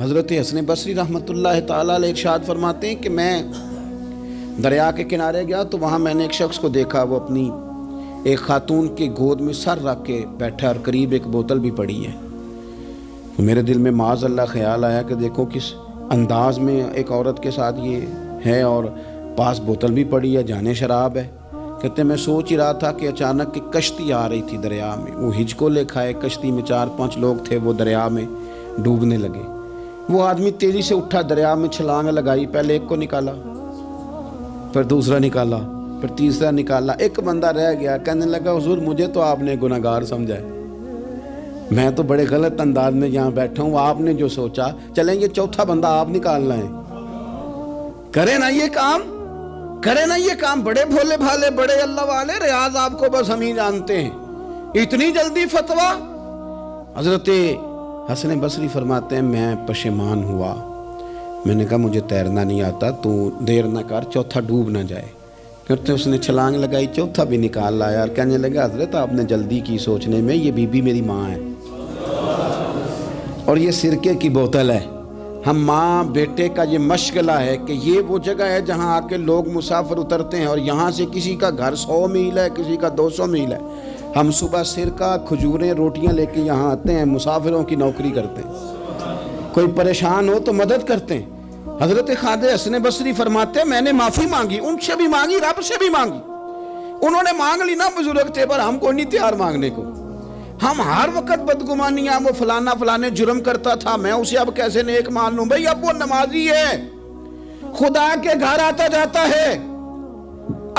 حضرت حسن بصری رحمۃ اللہ تعالیٰ علیہ ارشاد فرماتے ہیں کہ میں دریا کے کنارے گیا تو وہاں میں نے ایک شخص کو دیکھا، وہ اپنی ایک خاتون کی گود میں سر رکھ کے بیٹھا اور قریب ایک بوتل بھی پڑی ہے۔ تو میرے دل میں معاذ اللہ خیال آیا کہ دیکھو کس انداز میں ایک عورت کے ساتھ یہ ہے اور پاس بوتل بھی پڑی ہے، جانے شراب ہے۔ کہتے میں سوچ ہی رہا تھا کہ اچانک ایک کشتی آ رہی تھی دریا میں، وہ ہج کو لے کھائے، کشتی میں 4-5 لوگ تھے، وہ دریا میں ڈوبنے لگے۔ وہ آدمی تیزی سے اٹھا، دریا میں چھلانگ لگائی، پہلے ایک کو نکالا، پھر دوسرا نکالا، پھر تیسرا نکالا، ایک بندہ رہ گیا۔ کہنے لگا حضور مجھے تو آپ نے گناہگار سمجھا ہے، میں تو بڑے غلط انداز میں یہاں بیٹھا ہوں، آپ نے جو سوچا چلیں یہ چوتھا بندہ آپ نکالنا ہے، کریں نا یہ کام، کریں نا یہ کام۔ بڑے بھولے بھالے، بڑے اللہ والے، ریاض آپ کو بس ہم ہی جانتے ہیں، اتنی جلدی فتویٰ۔ حضرت حسن بصری فرماتے ہیں میں پشیمان ہوا، میں نے کہا مجھے تیرنا نہیں آتا، تو دیر نہ کر، چوتھا ڈوب نہ جائے۔ پھر اس نے چھلانگ لگائی، چوتھا بھی نکال لایا اور کہنے لگا حضرت آپ نے جلدی کی سوچنے میں، یہ بی بی میری ماں ہے اور یہ سرکے کی بوتل ہے۔ ہم ماں بیٹے کا یہ مشغلہ ہے کہ یہ وہ جگہ ہے جہاں آ کے لوگ مسافر اترتے ہیں، اور یہاں سے کسی کا گھر 100 میل ہے، کسی کا 200 میل ہے۔ ہم صبح سرکہ، کھجوریں، روٹیاں لے کے یہاں آتے ہیں، مسافروں کی نوکری کرتے ہیں، کوئی پریشان ہو تو مدد کرتے ہیں۔ حضرت خواجہ حسن بصری فرماتے ہیں میں نے معافی مانگی، ان سے بھی مانگی، رب سے بھی مانگی۔ انہوں نے مانگ لی نا بزرگ تھے، پر ہم کو نہیں تیار مانگنے کو۔ ہم ہر وقت بدگمانیاں، وہ فلانا فلانے جرم کرتا تھا، میں اسے اب کیسے نیک مان لوں؟ بھئی اب وہ نمازی ہے، خدا کے گھر آتا جاتا ہے،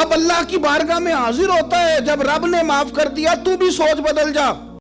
اب اللہ کی بارگاہ میں حاضر ہوتا ہے۔ جب رب نے معاف کر دیا تو بھی سوچ بدل جا۔